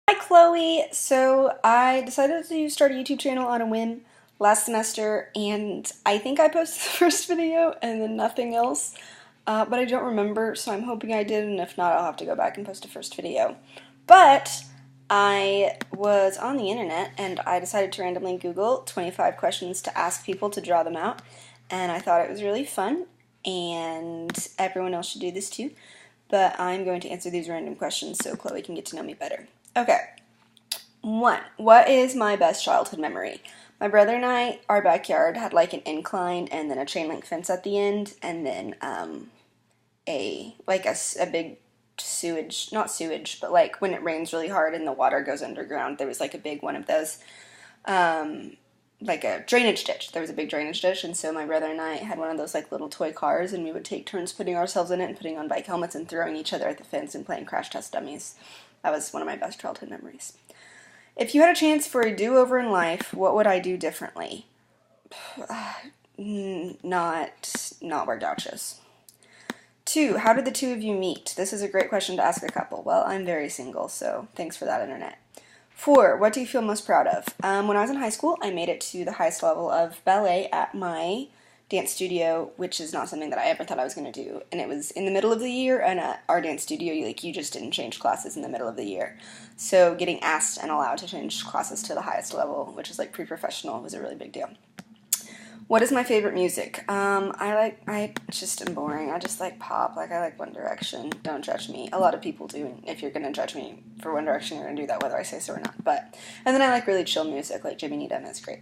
Hi Chloe! So I decided to start a YouTube channel on a whim last semester, and I think I posted the first video and then nothing else, but I don't remember, so I'm hoping I did, and if not, I'll have to go back and post a first video. But I was on the internet, and I decided to randomly Google 25 questions to ask people to draw them out, and I thought it was really fun, and everyone else should do this too. But I'm going to answer these random questions so Chloe can get to know me better. Okay. 1. What is my best childhood memory? My brother and I, our backyard had like an incline and then a chain link fence at the end, and then a big sewage, not sewage, but like when it rains really hard and the water goes underground, there was like a big one of those, like a drainage ditch. There was a big drainage ditch, and so my brother and I had one of those like little toy cars, and we would take turns putting ourselves in it and putting on bike helmets and throwing each other at the fence and playing crash test dummies. That was one of my best childhood memories. If you had a chance for a do-over in life, what would I do differently? Not wear gauchos. 2. How did the two of you meet? This is a great question to ask a couple. Well, I'm very single, so thanks for that, internet. 4. What do you feel most proud of? When I was in high school, I made it to the highest level of ballet at my dance studio, which is not something that I ever thought I was going to do. And it was in the middle of the year, and at our dance studio, you just didn't change classes in the middle of the year. So getting asked and allowed to change classes to the highest level, which is like pre-professional, was a really big deal. What is my favorite music? I just am boring. I just like pop. Like, I like One Direction. Don't judge me. A lot of people do, and if you're going to judge me for One Direction, you're going to do that whether I say so or not. And then I like really chill music, like Jimmy Needham is great.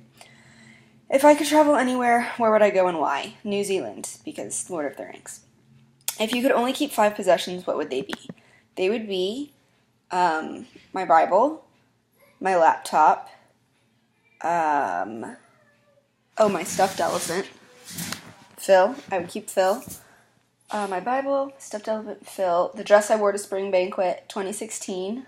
If I could travel anywhere, where would I go and why? New Zealand, because Lord of the Rings. If you could only keep 5 possessions, what would they be? They would be my Bible, my laptop, my stuffed elephant, Phil. I would keep Phil. My Bible, stuffed elephant, Phil. The dress I wore to spring banquet 2016.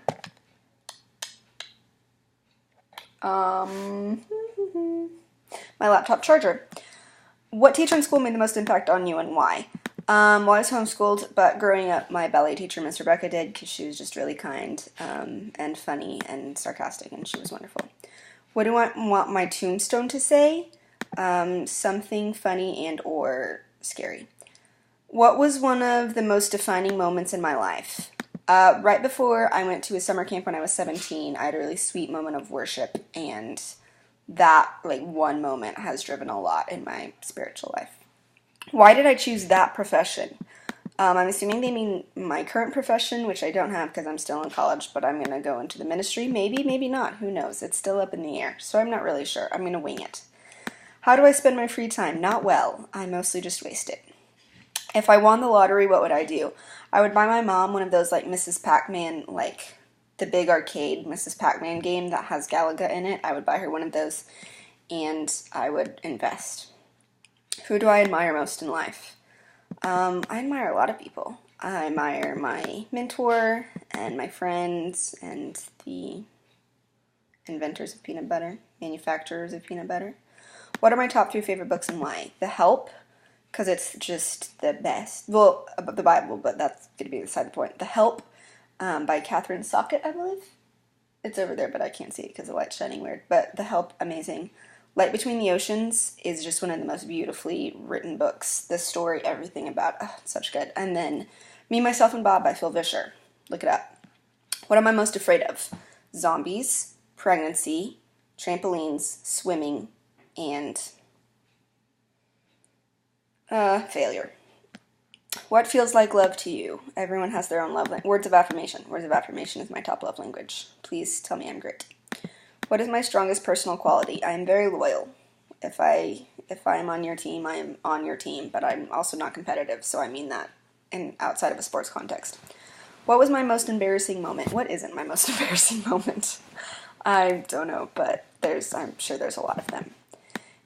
My laptop charger. What teacher in school made the most impact on you and why? Well, I was homeschooled, but growing up, my ballet teacher, Miss Rebecca, did, because she was just really kind and funny and sarcastic, and she was wonderful. What do I want my tombstone to say? Something funny and or scary. What was one of the most defining moments in my life? Right before I went to a summer camp when I was 17, I had a really sweet moment of worship, and that, like, one moment has driven a lot in my spiritual life. Why did I choose that profession? I'm assuming they mean my current profession, which I don't have because I'm still in college, but I'm going to go into the ministry. Maybe, maybe not. Who knows? It's still up in the air, so I'm not really sure. I'm going to wing it. How do I spend my free time? Not well. I mostly just waste it. If I won the lottery, what would I do? I would buy my mom one of those, like, Mrs. Pac-Man, like, the big arcade Mrs. Pac-Man game that has Galaga in it. I would buy her one of those, and I would invest. Who do I admire most in life? I admire a lot of people. I admire my mentor and my friends and the inventors of peanut butter, manufacturers of peanut butter. What are my top 3 favorite books and why? The Help, because it's just the best. Well, about the Bible, but that's going to be beside the point. The Help by Catherine Socket, I believe. It's over there, but I can't see it because the light's shining weird. But The Help, amazing. Light Between the Oceans is just one of the most beautifully written books. The story, everything about it, it's such good. And then Me, Myself, and Bob by Phil Vischer. Look it up. What am I most afraid of? Zombies, pregnancy, trampolines, swimming, and failure. What feels like love to you? Everyone has their own love language. Words of affirmation. Words of affirmation is my top love language. Please tell me I'm great. What is my strongest personal quality? I am very loyal. If I am on your team, I am on your team, but I'm also not competitive, so I mean that outside of a sports context. What was my most embarrassing moment? What isn't my most embarrassing moment? I don't know, but I'm sure there's a lot of them.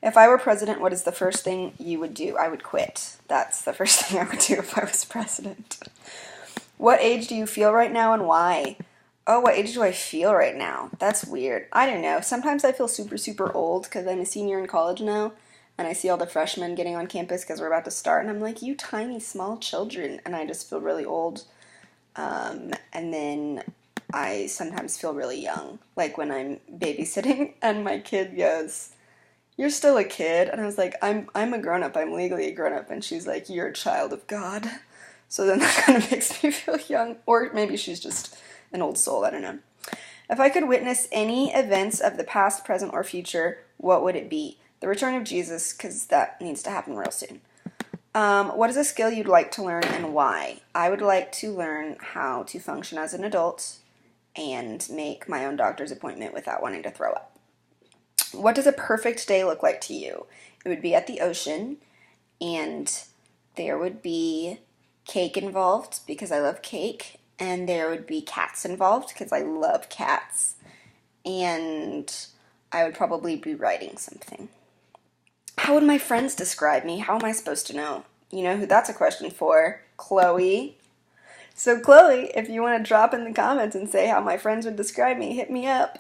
If I were president, what is the first thing you would do? I would quit. That's the first thing I would do if I was president. What age do you feel right now and why? Oh, what age do I feel right now? That's weird. I don't know. Sometimes I feel super, super old because I'm a senior in college now, and I see all the freshmen getting on campus because we're about to start, and I'm like, you tiny, small children, and I just feel really old. And then I sometimes feel really young. Like when I'm babysitting and my kid goes, "You're still a kid," and I was like, I'm a grown up. I'm legally a grown up," and she's like, "You're a child of God." So then that kind of makes me feel young, or maybe she's just an old soul. I don't know. If I could witness any events of the past, present, or future, what would it be? The return of Jesus, because that needs to happen real soon. What is a skill you'd like to learn and why? I would like to learn how to function as an adult and make my own doctor's appointment without wanting to throw up. What does a perfect day look like to you? It would be at the ocean, and there would be cake involved because I love cake, and there would be cats involved because I love cats, and I would probably be writing something. How would my friends describe me? How am I supposed to know? You know who that's a question for? Chloe. So Chloe, if you want to drop in the comments and say how my friends would describe me, hit me up.